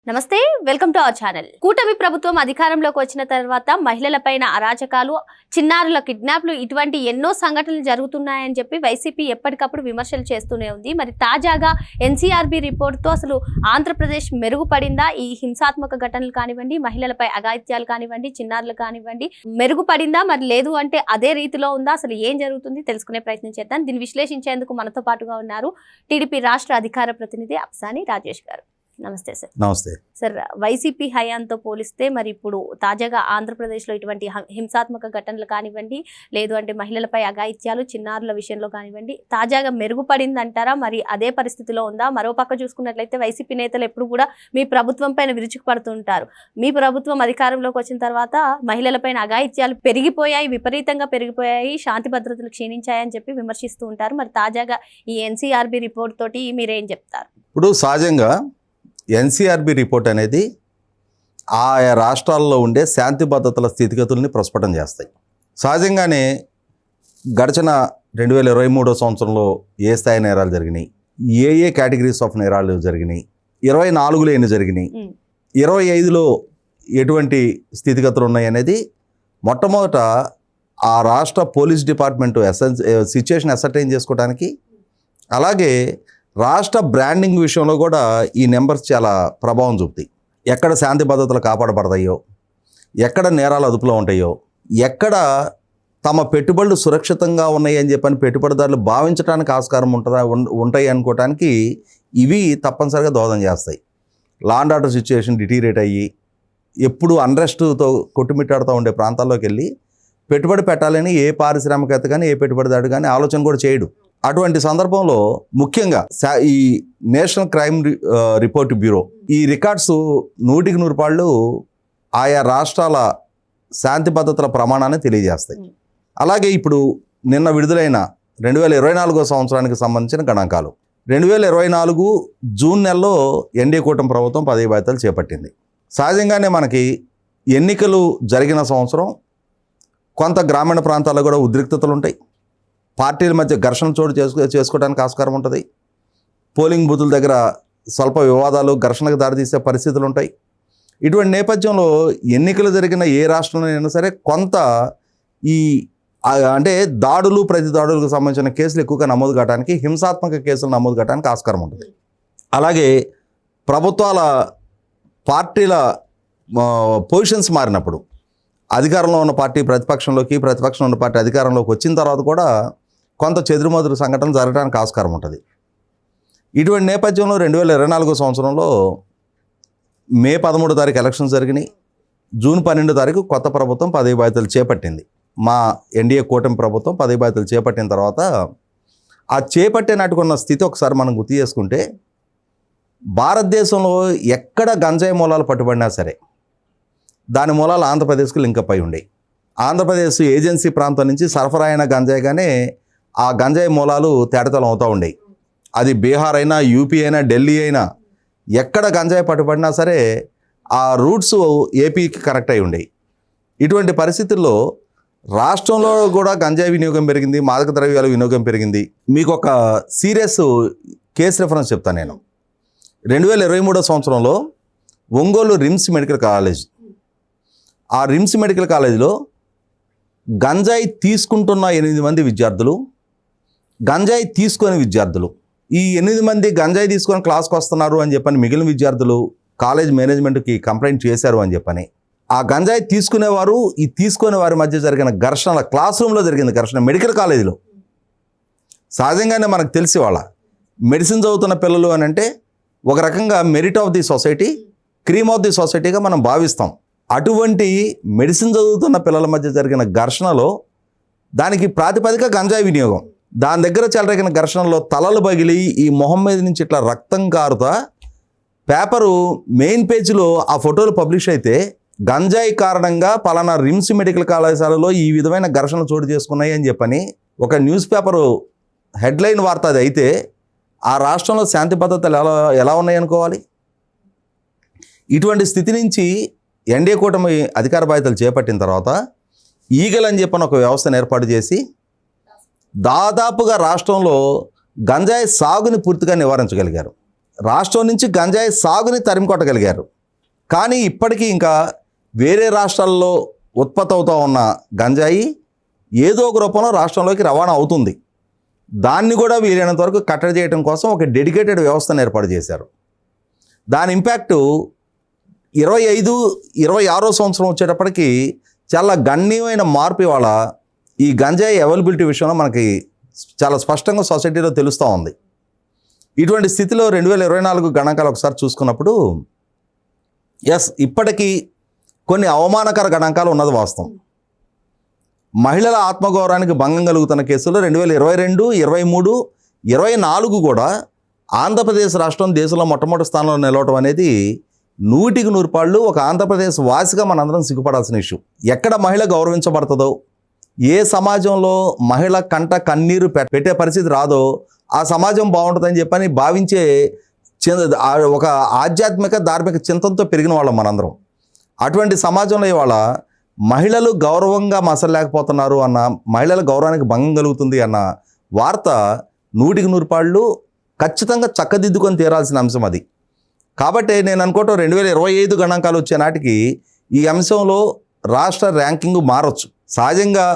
నమస్తే welcome to our channel. కూటమి ప్రభుత్వం అధికారంలోకి వచ్చిన తర్వాత మహిళలపైన అరాచకాలు, చిన్నారుల కిడ్నాప్లు ఇటువంటి ఎన్నో సంఘటనలు జరుగుతున్నాయని చెప్పి వైసీపీ ఎప్పటికప్పుడు విమర్శలు చేస్తూనే ఉంది. మరి తాజాగా ఎన్సీఆర్బీ రిపోర్ట్తో అసలు ఆంధ్రప్రదేశ్ మెరుగుపడిందా? ఈ హింసాత్మక ఘటనలు కానివ్వండి, మహిళలపై అఘాయిత్యాలు కానివ్వండి, చిన్నారులు కానివ్వండి, మెరుగుపడిందా? మరి లేదు అంటే అదే రీతిలో ఉందా? అసలు ఏం జరుగుతుంది తెలుసుకునే ప్రయత్నం చేద్దాం. దీన్ని విశ్లేషించేందుకు మనతో పాటుగా ఉన్నారు టీడీపీ రాష్ట్ర అధికార ప్రతినిధి అప్సాని రాజేష్ గారు. నమస్తే సార్. నమస్తే సార్. వైసీపీ హయాంతో పోలిస్తే మరి ఇప్పుడు తాజాగా ఆంధ్రప్రదేశ్లో ఇటువంటి హింసాత్మక ఘటనలు కానివ్వండి, లేదు అంటే మహిళలపై అఘాయిత్యాలు, చిన్నారుల విషయంలో కానివ్వండి, తాజాగా మెరుగుపడిందంటారా? మరి అదే పరిస్థితిలో ఉందా? మరో పక్క చూసుకున్నట్లయితే వైసీపీ నేతలు ఎప్పుడు కూడా మీ ప్రభుత్వం పైన విరుచుకుపడుతుంటారు. మీ ప్రభుత్వం అధికారంలోకి వచ్చిన తర్వాత మహిళలపైన అఘాయిత్యాలు పెరిగిపోయాయి, విపరీతంగా పెరిగిపోయాయి, శాంతి భద్రతలు క్షీణించాయని చెప్పి విమర్శిస్తూ ఉంటారు. మరి తాజాగా ఈ ఎన్సీఆర్బీ రిపోర్ట్ తోటి మీరేం చెప్తారు? ఇప్పుడు సహజంగా ఎన్సీఆర్బీ రిపోర్ట్ అనేది ఆయా రాష్ట్రాల్లో ఉండే శాంతి భద్రతల స్థితిగతుల్ని ప్రస్ఫుటం చేస్తాయి. సహజంగానే గడిచిన 2023 సంవత్సరంలో ఏ స్థాయి నేరాలు జరిగినాయి, ఏ కేటగిరీస్ ఆఫ్ నేరాలు జరిగినాయి, 24లో ఎన్ని జరిగినాయి, 25లో ఎటువంటి స్థితిగతులు ఉన్నాయి అనేది మొట్టమొదట ఆ రాష్ట్ర పోలీస్ డిపార్ట్మెంటు సిచ్యుయేషన్ అసర్టైన్ చేసుకోవడానికి, అలాగే రాష్ట్ర బ్రాండింగ్ విషయంలో కూడా ఈ నెంబర్స్ చాలా ప్రభావం చూపుతాయి. ఎక్కడ శాంతి భద్రతలు కాపాడబడతాయో, ఎక్కడ నేరాలు అదుపులో ఉంటాయో, ఎక్కడ తమ పెట్టుబడులు సురక్షితంగా ఉన్నాయి అని చెప్పని పెట్టుబడిదారులు భావించడానికి ఆస్కారం ఉంటాయి అనుకోవటానికి ఇవి తప్పనిసరిగా దోహదం చేస్తాయి. Law and order situation deteriorate అయ్యి ఎప్పుడు అన్రెస్ట్తో కొట్టుమిట్టాడుతూ ఉండే ప్రాంతాల్లోకి వెళ్ళి పెట్టుబడి పెట్టాలని ఏ పారిశ్రామికవేత్త కానీ ఏ పెట్టుబడిదారుడు కానీ ఆలోచన కూడా చేయడు. అటువంటి సందర్భంలో ముఖ్యంగా ఈ నేషనల్ క్రైమ్ రిపోర్ట్ బ్యూరో ఈ రికార్డ్స్ 100% ఆయా రాష్ట్రాల శాంతి భద్రతల ప్రమాణాన్ని తెలియజేస్తాయి. అలాగే ఇప్పుడు నిన్న విడుదలైన 2024 సంవత్సరానికి సంబంధించిన గణాంకాలు. 2024 జూన్ నెలలో ఎన్డీఏ కూటమి ప్రభుత్వం పదవి బాధ్యతలు చేపట్టింది. సహజంగానే మనకి ఎన్నికలు జరిగిన సంవత్సరం కొంత గ్రామీణ ప్రాంతాల్లో కూడా ఉద్రిక్తతలు ఉంటాయి. పార్టీల మధ్య ఘర్షణ చోటు చేసుకోవడానికి ఆస్కారం ఉంటుంది. పోలింగ్ బూతుల దగ్గర స్వల్ప వివాదాలు, ఘర్షణకు దారితీసే పరిస్థితులు ఉంటాయి. ఇటువంటి నేపథ్యంలో ఎన్నికలు జరిగిన ఏ రాష్ట్రంలో అయినా సరే కొంత ఈ అంటే దాడులు, ప్రతి దాడులకు సంబంధించిన కేసులు ఎక్కువగా నమోదు కావడానికి, హింసాత్మక కేసులు నమోదు కావడానికి ఆస్కారం ఉంటుంది. అలాగే ప్రభుత్వాల పార్టీల పొజిషన్స్ మారినప్పుడు అధికారంలో ఉన్న పార్టీ ప్రతిపక్షంలోకి, ప్రతిపక్షంలో ఉన్న పార్టీ అధికారంలోకి వచ్చిన తర్వాత కూడా కొంత చెదురుమదురు సంఘటనలు జరగడానికి ఆస్కారం ఉంటుంది. ఇటువంటి నేపథ్యంలో 2024 సంవత్సరంలో మే 13 తారీఖు ఎలక్షన్స్ జరిగినాయి. జూన్ 12 తారీఖు కొత్త ప్రభుత్వం పదవి బాధ్యతలు చేపట్టింది. మా ఎన్డీఏ కూటమి ప్రభుత్వం పదవి బాధ్యతలు చేపట్టిన తర్వాత ఆ చేపట్టినట్టుకున్న స్థితి ఒకసారి మనం గుర్తు చేసుకుంటే, భారతదేశంలో ఎక్కడ గంజాయి మూలాలు పట్టుబడినా సరే దాని మూలాలు ఆంధ్రప్రదేశ్కి లింకప్ అయి ఉండేవి. ఆంధ్రప్రదేశ్ ఏజెన్సీ ప్రాంతం నుంచి సరఫరా అయిన గంజాయిగానే ఆ గంజాయి మూలాలు తేటతలం అవుతూ ఉండేవి. అది బీహార్ అయినా, యూపీ అయినా, ఢిల్లీ అయినా ఎక్కడ గంజాయి పట్టుబడినా సరే ఆ రూట్స్ ఏపీకి కనెక్ట్ అయి ఉండేవి. ఇటువంటి పరిస్థితుల్లో రాష్ట్రంలో కూడా గంజాయి వినియోగం పెరిగింది, మాదక ద్రవ్యాల వినియోగం పెరిగింది. మీకు ఒక సీరియస్ కేసు రెఫరెన్స్ చెప్తాను నేను. 2023 సంవత్సరంలో ఒంగోలు రిమ్స్ మెడికల్ కాలేజ్, ఆ రిమ్స్ మెడికల్ కాలేజీలో గంజాయి తీసుకుంటున్న 8 మంది విద్యార్థులు, గంజాయి తీసుకొని విద్యార్థులు, ఈ 8 మంది గంజాయి తీసుకొని క్లాస్కి వస్తున్నారు అని చెప్పని మిగిలిన విద్యార్థులు కాలేజ్ మేనేజ్మెంట్కి కంప్లైంట్ చేశారు అని చెప్పని, ఆ గంజాయి తీసుకునేవారు, ఈ తీసుకునే వారి మధ్య జరిగిన ఘర్షణ, క్లాస్ రూమ్లో జరిగిన ఘర్షణ మెడికల్ కాలేజీలో. సహజంగానే మనకు తెలిసి వాళ్ళ మెడిసిన్ చదువుతున్న పిల్లలు అని అంటే ఒక రకంగా merit of the society, cream of the సొసైటీగా మనం భావిస్తాం. అటువంటి మెడిసిన్ చదువుతున్న పిల్లల మధ్య జరిగిన ఘర్షణలో దానికి ప్రాతిపదిక గంజాయి వినియోగం. దాని దగ్గర చెలరేగిన ఘర్షణలో తలలు పగిలి ఈ మొహం మీద నుంచి ఇట్లా రక్తం కారుతా పేపరు మెయిన్ పేజీలో ఆ ఫోటోలు పబ్లిష్ అయితే, గంజాయి కారణంగా పలానా రిమ్స్ మెడికల్ కళాశాలలో ఈ విధమైన ఘర్షణలు చోటు చేసుకున్నాయి అని చెప్పని ఒక న్యూస్ పేపరు హెడ్లైన్ వార్త అది అయితే, ఆ రాష్ట్రంలో శాంతి భద్రతలు ఎలా ఉన్నాయనుకోవాలి? ఇటువంటి స్థితి నుంచి ఎన్డీఏ కూటమి అధికార బాధ్యతలు చేపట్టిన తర్వాత ఈగల్ అని చెప్పని ఒక వ్యవస్థను ఏర్పాటు చేసి దాదాపుగా రాష్ట్రంలో గంజాయి సాగుని పూర్తిగా నివారించగలిగారు. రాష్ట్రం నుంచి గంజాయి సాగుని తరిమికొట్టగలిగారు. కానీ ఇప్పటికీ ఇంకా వేరే రాష్ట్రాల్లో ఉత్పత్తి అవుతూ ఉన్న గంజాయి ఏదో ఒక రూపంలో రాష్ట్రంలోకి రవాణా అవుతుంది. దాన్ని కూడా వీలైనంత వరకు కట్టడి చేయడం కోసం ఒక డెడికేటెడ్ వ్యవస్థను ఏర్పాటు చేశారు. దాని ఇంపాక్టు 25-26 సంవత్సరం వచ్చేటప్పటికి చాలా గణనీయమైన మార్పు ఇవాళ ఈ గంజాయి అవైలబిలిటీ విషయంలో మనకి చాలా స్పష్టంగా సొసైటీలో తెలుస్తూ ఉంది. ఇటువంటి స్థితిలో 2024 గణాంకాలు ఒకసారి చూసుకున్నప్పుడు ఇప్పటికీ కొన్ని అవమానకర గణాంకాలు ఉన్నది వాస్తవం. మహిళల ఆత్మగౌరవానికి భంగం కలుగుతున్న కేసుల్లో 2022, 23, 24 కూడా ఆంధ్రప్రదేశ్ రాష్ట్రం దేశంలో మొట్టమొదటి స్థానంలో నిలవటం అనేది 100% ఒక ఆంధ్రప్రదేశ్ వాసిగా మనందరం సిగ్గుపడాల్సిన ఇష్యూ. ఎక్కడ మహిళ గౌరవించబడుతుందో, ఏ సమాజంలో మహిళ కంట కన్నీరు పెట్టే పరిస్థితి రాదో ఆ సమాజం బాగుంటుందని చెప్పని భావించే ఒక ఆధ్యాత్మిక ధార్మిక చింతనతో పెరిగిన వాళ్ళం మనందరం. అటువంటి సమాజంలో ఇవాళ మహిళలు గౌరవంగా మసలేకపోతున్నారు అన్న, మహిళల గౌరవానికి భంగం కలుగుతుంది అన్న వార్త 100% ఖచ్చితంగా చక్కదిద్దుకొని తీరాల్సిన అంశం అది. కాబట్టి నేను అనుకోవటం 2025 గణాంకాలు వచ్చే నాటికి ఈ అంశంలో రాష్ట్ర ర్యాంకింగ్ మారచ్చు. సహజంగా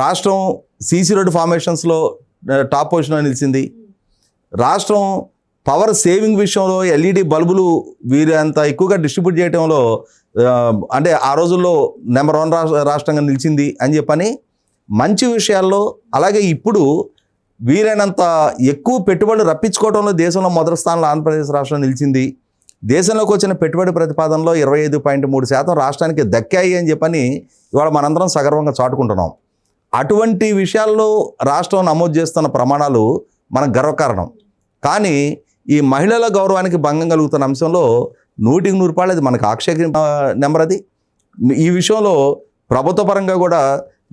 రాష్ట్రం సీసీ రోడ్ ఫార్మేషన్స్లో టాప్ పొజిషన్లో నిలిచింది. రాష్ట్రం పవర్ సేవింగ్ విషయంలో ఎల్ఈడి బల్బులు వీరంత ఎక్కువగా డిస్ట్రిబ్యూట్ చేయడంలో అంటే ఆ రోజుల్లో నెంబర్ 1 రాష్ట్రంగా నిలిచింది అని చెప్పని మంచి విషయాల్లో, అలాగే ఇప్పుడు వీలైనంత ఎక్కువ పెట్టుబడులు రప్పించుకోవడంలో దేశంలో మొదటి స్థానంలో ఆంధ్రప్రదేశ్ రాష్ట్రం నిలిచింది. దేశంలోకి వచ్చిన పెట్టుబడి ప్రతిపాదనలో 25.3% రాష్ట్రానికి దక్కాయి అని చెప్పని ఇవాళ మనందరం సగర్వంగా చాటుకుంటున్నాం. అటువంటి విషయాల్లో రాష్ట్రం నమోదు చేస్తున్న ప్రమాణాలు మనకు గర్వకారణం. కానీ ఈ మహిళల గౌరవానికి భంగం కలుగుతున్న అంశంలో 100% అది మనకు ఆక్షేప నెంబర్. అది ఈ విషయంలో ప్రభుత్వ పరంగా కూడా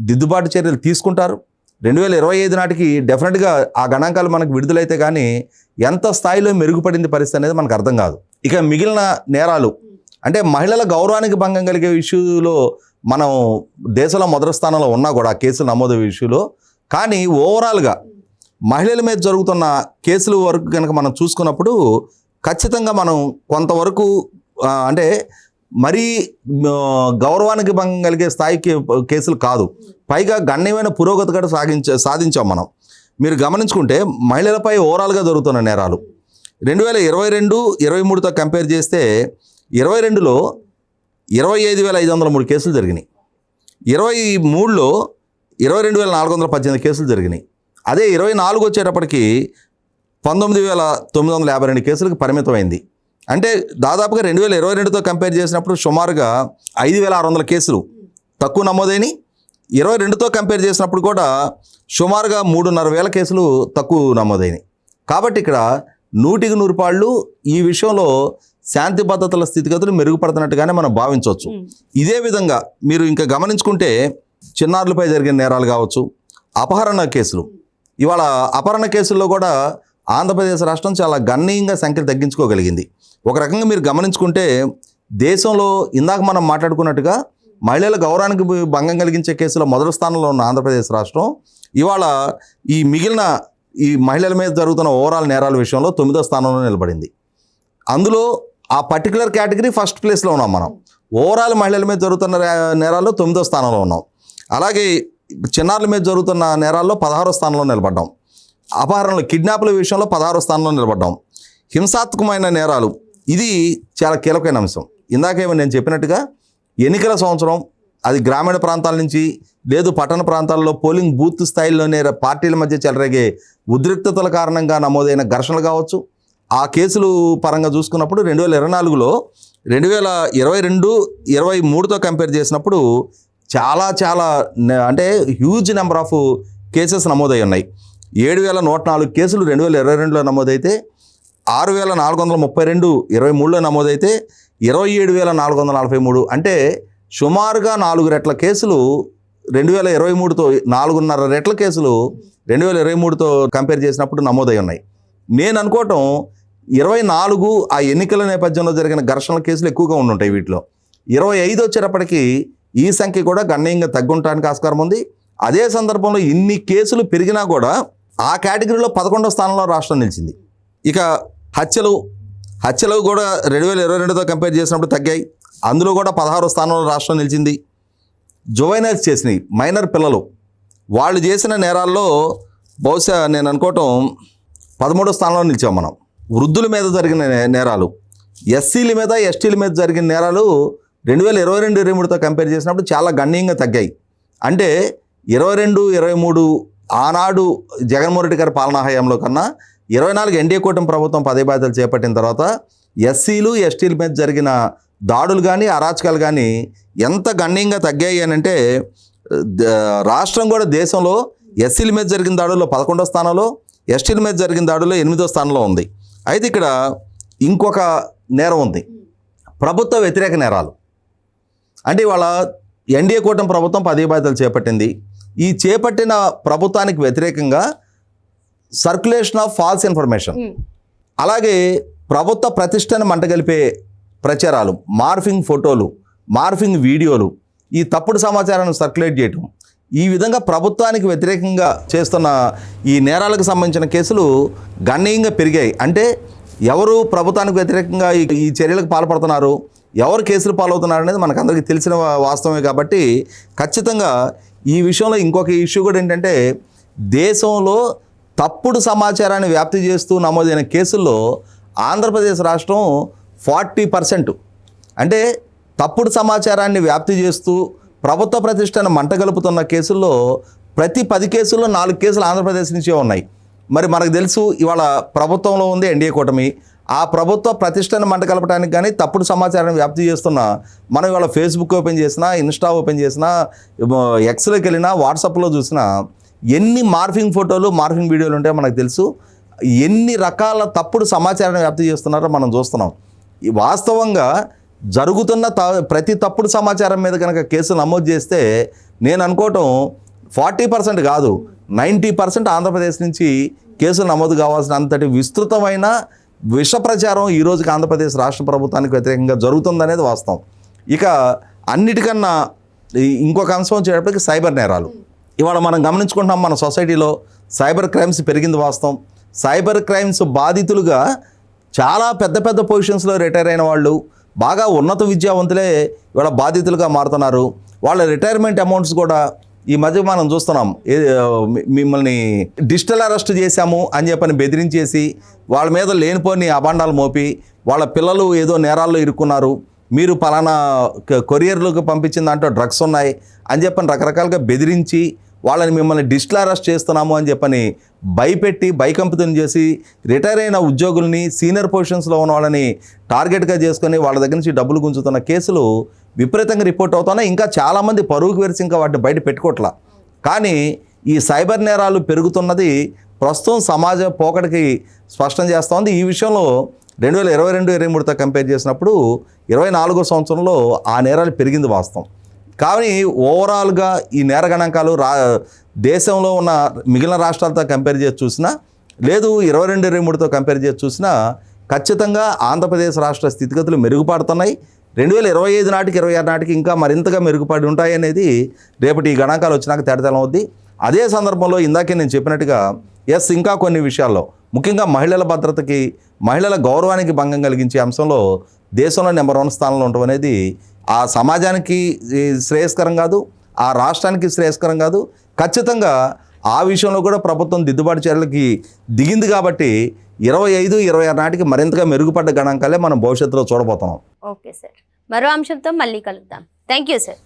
దిద్దుబాటు చర్యలు తీసుకుంటారు. 2025 నాటికి డెఫినెట్గా ఆ గణాంకాలు మనకు విడుదలైతే కానీ ఎంత స్థాయిలో మెరుగుపడింది పరిస్థితి అనేది మనకు అర్థం కాదు. ఇక మిగిలిన నేరాలు అంటే మహిళల గౌరవానికి భంగం కలిగే ఇష్యూలో మనం దేశంలో మొదటి స్థానంలో ఉన్నా కూడా కేసులు నమోదు ఇష్యూలో, కానీ ఓవరాల్గా మహిళల మీద జరుగుతున్న కేసుల వరకు కనుక మనం చూసుకున్నప్పుడు ఖచ్చితంగా మనం కొంతవరకు అంటే మరీ గౌరవానికి భంగం కలిగే స్థాయికి కేసులు కాదు, పైగా గణనీయమైన పురోగతి కూడా సాధించాం మనం. మీరు గమనించుకుంటే మహిళలపై ఓవరాల్గా జరుగుతున్న నేరాలు 2022-23తో కంపేర్ చేస్తే 22లో 25,503 కేసులు జరిగినాయి. 23లో 22,418 కేసులు జరిగినాయి. అదే 24 వచ్చేటప్పటికి 19,952 కేసులకు పరిమితమైంది. అంటే దాదాపుగా 2022తో కంపేర్ చేసినప్పుడు సుమారుగా 5,600 కేసులు తక్కువ నమోదైనవి. 22తో కంపేర్ చేసినప్పుడు కూడా సుమారుగా 3,500 కేసులు తక్కువ నమోదైనవి. కాబట్టి ఇక్కడ 100% ఈ విషయంలో శాంతి భద్రతల స్థితిగతులు మెరుగుపడుతున్నట్టుగానే మనం భావించవచ్చు. ఇదే విధంగా మీరు ఇంకా గమనించుకుంటే చిన్నారులపై జరిగిన నేరాలు కావచ్చు, అపహరణ కేసులు. ఇవాళ అపహరణ కేసుల్లో కూడా ఆంధ్రప్రదేశ్ రాష్ట్రం చాలా గణనీయంగా సంఖ్యలు తగ్గించుకోగలిగింది. ఒక రకంగా మీరు గమనించుకుంటే దేశంలో ఇందాక మనం మాట్లాడుకున్నట్టుగా మహిళల గౌరవానికి భంగం కలిగించే కేసులో మొదటి స్థానంలో ఉన్న ఆంధ్రప్రదేశ్ రాష్ట్రం ఇవాళ ఈ మిగిలిన ఈ మహిళల మీద జరుగుతున్న ఓవరాల్ నేరాల విషయంలో 9వ స్థానంలో నిలబడింది. అందులో ఆ పర్టికులర్ కేటగిరీ ఫస్ట్ ప్లేస్లో ఉన్నాం మనం. ఓవరాల్ మహిళల మీద జరుగుతున్న నేరాల్లో 9వ స్థానంలో ఉన్నాం. అలాగే చిన్నారుల మీద జరుగుతున్న నేరాల్లో 16వ స్థానంలో నిలబడ్డాం. అపహరణలు కిడ్నాప్ల విషయంలో 16వ స్థానంలో నిలబడ్డాం. హింసాత్మకమైన నేరాలు ఇది చాలా కీలకమైన అంశం. ఇందాకేమో నేను చెప్పినట్టుగా ఎన్నికల సంవత్సరం అది గ్రామీణ ప్రాంతాల నుంచి లేదు పట్టణ ప్రాంతాల్లో పోలింగ్ బూత్ స్థాయిలోనే పార్టీల మధ్య చెలరేగే ఉద్రిక్తతల కారణంగా నమోదైన ఘర్షణలు కావచ్చు. ఆ కేసులు పరంగా చూసుకున్నప్పుడు 2024లో 2022-23తో కంపేర్ చేసినప్పుడు చాలా అంటే హ్యూజ్ నెంబర్ ఆఫ్ కేసెస్ నమోదై ఉన్నాయి. 7,104 కేసులు 2022లో నమోదైతే 6,432 23లో నమోదైతే 27,443 అంటే సుమారుగా 4 రెట్ల కేసులు 2023తో 4.5 రెట్ల కేసులు 2023తో కంపేర్ చేసినప్పుడు నమోదై ఉన్నాయి. నేను అనుకోవటం 24 ఆ ఎన్నికల నేపథ్యంలో జరిగిన ఘర్షణల కేసులు ఎక్కువగా ఉండుంటాయి. వీటిలో 25 వచ్చేటప్పటికి ఈ సంఖ్య కూడా గణనీయంగా తగ్గుంటానికి ఆస్కారం ఉంది. అదే సందర్భంలో ఇన్ని కేసులు పెరిగినా కూడా ఆ కేటగిరీలో 11వ స్థానంలో రాష్ట్రం నిలిచింది. ఇక హత్యలు హత్యలు కూడా 2022తో కంపేర్ చేసినప్పుడు తగ్గాయి. అందులో కూడా 16వ స్థానంలో రాష్ట్రం నిలిచింది. జువైనల్స్ చేసినాయి, మైనర్ పిల్లలు, వాళ్ళు చేసిన నేరాల్లో బహుశా నేను అనుకోవటం 13వ స్థానంలో నిలిచాం మనం. వృద్ధుల మీద జరిగిన నేరాలు, ఎస్సీల మీద ఎస్టీల మీద జరిగిన నేరాలు 2022-23తో కంపేర్ చేసినప్పుడు చాలా గణనీయంగా తగ్గాయి. అంటే 22-23 ఆనాడు జగన్మోహన్ రెడ్డి గారి పాలనా హయాంలో కన్నా 24 ఎన్డీఏ కూటమి ప్రభుత్వం పదవి బాధ్యతలు చేపట్టిన తర్వాత ఎస్సీలు ఎస్టీల మీద జరిగిన దాడులు కానీ అరాచకాలు కానీ ఎంత గణనీయంగా తగ్గాయి అని అంటే రాష్ట్రం కూడా దేశంలో ఎస్సీల మీద జరిగిన దాడుల్లో 11వ స్థానంలో, ఎస్టీల మీద జరిగిన దాడుల్లో 8వ స్థానంలో ఉంది. అయితే ఇక్కడ ఇంకొక నేరం ఉంది, ప్రభుత్వ వ్యతిరేక నేరాలు. అంటే ఇవాళ ఎన్డీఏ కూటమి ప్రభుత్వం పదవి బాధ్యతలు చేపట్టింది. ఈ చేపట్టిన ప్రభుత్వానికి వ్యతిరేకంగా సర్క్యులేషన్ ఆఫ్ ఫాల్స్ ఇన్ఫర్మేషన్, అలాగే ప్రభుత్వ ప్రతిష్టను మంటగలిపే ప్రచారాలు, మార్ఫింగ్ ఫోటోలు, మార్ఫింగ్ వీడియోలు, ఈ తప్పుడు సమాచారాన్ని సర్క్యులేట్ చేయటం, ఈ విధంగా ప్రభుత్వానికి వ్యతిరేకంగా చేస్తున్న ఈ నేరాలకు సంబంధించిన కేసులు గణనీయంగా పెరిగాయి. అంటే ఎవరు ప్రభుత్వానికి వ్యతిరేకంగా ఈ చర్యలకు పాల్పడుతున్నారు, ఎవరు కేసులు పాలవుతున్నారు అనేది మనకందరికీ తెలిసిన వాస్తవమే. కాబట్టి ఖచ్చితంగా ఈ విషయంలో ఇంకొక ఇష్యూ కూడా ఏంటంటే, దేశంలో తప్పుడు సమాచారాన్ని వ్యాప్తి చేస్తూ నమోదైన కేసుల్లో ఆంధ్రప్రదేశ్ రాష్ట్రం 40%, అంటే తప్పుడు సమాచారాన్ని వ్యాప్తి చేస్తూ ప్రభుత్వ ప్రతిష్టను మంటగలుపుతున్న కేసుల్లో ప్రతి 10 కేసుల్లో 4 కేసులు ఆంధ్రప్రదేశ్ నుంచే ఉన్నాయి. మరి మనకు తెలుసు ఇవాళ ప్రభుత్వంలో ఉంది ఎన్డీఏ కూటమి, ఆ ప్రభుత్వ ప్రతిష్టను మంటగలపడానికి కానీ తప్పుడు సమాచారాన్ని వ్యాప్తి చేస్తున్న మనం ఇవాళ ఫేస్బుక్ ఓపెన్ చేసినా, ఇన్స్టా ఓపెన్ చేసినా, ఎక్స్లోకి వెళ్ళినా, వాట్సాప్లో చూసినా ఎన్ని మార్ఫింగ్ ఫోటోలు, మార్ఫింగ్ వీడియోలు ఉంటాయో మనకు తెలుసు. ఎన్ని రకాల తప్పుడు సమాచారాన్ని వ్యాప్తి చేస్తున్నారో మనం చూస్తున్నాం. వాస్తవంగా జరుగుతున్న ప్రతి తప్పుడు సమాచారం మీద కనుక కేసులు నమోదు చేస్తే నేను అనుకోవటం 40% కాదు 90% ఆంధ్రప్రదేశ్ నుంచి కేసులు నమోదు కావాల్సిన అంతటి విస్తృతమైన విష ప్రచారం ఈ రోజుకి ఆంధ్రప్రదేశ్ రాష్ట్ర ప్రభుత్వానికి వ్యతిరేకంగా జరుగుతుందనేది వాస్తవం. ఇక అన్నిటికన్నా ఇంకొక అంశం వచ్చేటప్పటికి సైబర్ నేరాలు. ఇవాళ మనం గమనించుకుంటాం, మన సొసైటీలో సైబర్ క్రైమ్స్ పెరిగింది వాస్తవం. సైబర్ క్రైమ్స్ బాధితులుగా చాలా పెద్ద పెద్ద పొజిషన్స్లో రిటైర్ అయిన వాళ్ళు, బాగా ఉన్నత విద్యావంతులే ఇవాళ బాధితులుగా మారుతున్నారు. వాళ్ళ రిటైర్మెంట్ అమౌంట్స్ కూడా ఈ మధ్య మనం చూస్తున్నాం. మిమ్మల్ని డిజిటల్ అరెస్ట్ చేశాము అని చెప్పని బెదిరించేసి వాళ్ళ మీద లేనిపోని అభాండాలు మోపి, వాళ్ళ పిల్లలు ఏదో నేరాల్లో ఇరుక్కున్నారు, మీరు పలానా కొరియర్లకు పంపించిన దాంట్లో డ్రగ్స్ ఉన్నాయి అని చెప్పని రకరకాలుగా బెదిరించి వాళ్ళని మిమ్మల్ని డిజిటల్ అరెస్ట్ చేస్తున్నాము అని చెప్పని భయపెట్టి భయకంపితం చేసి రిటైర్ అయిన ఉద్యోగుల్ని, సీనియర్ పొజిషన్స్లో ఉన్న వాళ్ళని టార్గెట్గా చేసుకొని వాళ్ళ దగ్గర నుంచి డబ్బులు గుంజుతున్న కేసులు విపరీతంగా రిపోర్ట్ అవుతున్నాయి. ఇంకా చాలామంది పరువుకు వెరిసి ఇంకా వాటిని బయట పెట్టుకోవట్లా. కానీ ఈ సైబర్ నేరాలు పెరుగుతున్నది ప్రస్తుతం సమాజ పోకడికి స్పష్టం చేస్తూ ఉంది. ఈ విషయంలో 2022-23తో కంపేర్ చేసినప్పుడు 24వ సంవత్సరంలో ఆ నేరాలు పెరిగింది వాస్తవం. కానీ ఓవరాల్గా ఈ నేర గణాంకాలు దేశంలో ఉన్న మిగిలిన రాష్ట్రాలతో కంపేర్ చేసి చూసినా, లేదు 22-23తో కంపేర్ చేసి చూసినా ఖచ్చితంగా ఆంధ్రప్రదేశ్ రాష్ట్ర స్థితిగతులు మెరుగుపడుతున్నాయి. 2025 నాటికి 26 నాటికి ఇంకా మరింతగా మెరుగుపడి ఉంటాయి అనేది రేపటి ఈ గణాంకాలు వచ్చినాక తేటతెల్లం అవుద్ది. అదే సందర్భంలో ఇందాకే నేను చెప్పినట్టుగా ఇంకా కొన్ని విషయాల్లో ముఖ్యంగా మహిళల భద్రతకి, మహిళల గౌరవానికి భంగం కలిగించే అంశంలో దేశంలో నెంబర్ 1 స్థానంలో ఉండటం అనేది ఆ సమాజానికి శ్రేయస్కరం కాదు, ఆ రాష్ట్రానికి శ్రేయస్కరం కాదు. ఖచ్చితంగా ఆ విషయంలో కూడా ప్రభుత్వం దిద్దుబాటు చర్యలకి దిగింది. కాబట్టి 25-26 నాటికి మరింతగా మెరుగుపడ్డ గణాంకాలే మనం భవిష్యత్తులో చూడబోతున్నాం. ఓకే సార్, మరో అంశంతో మళ్ళీ కలుద్దాం. Thank you sir.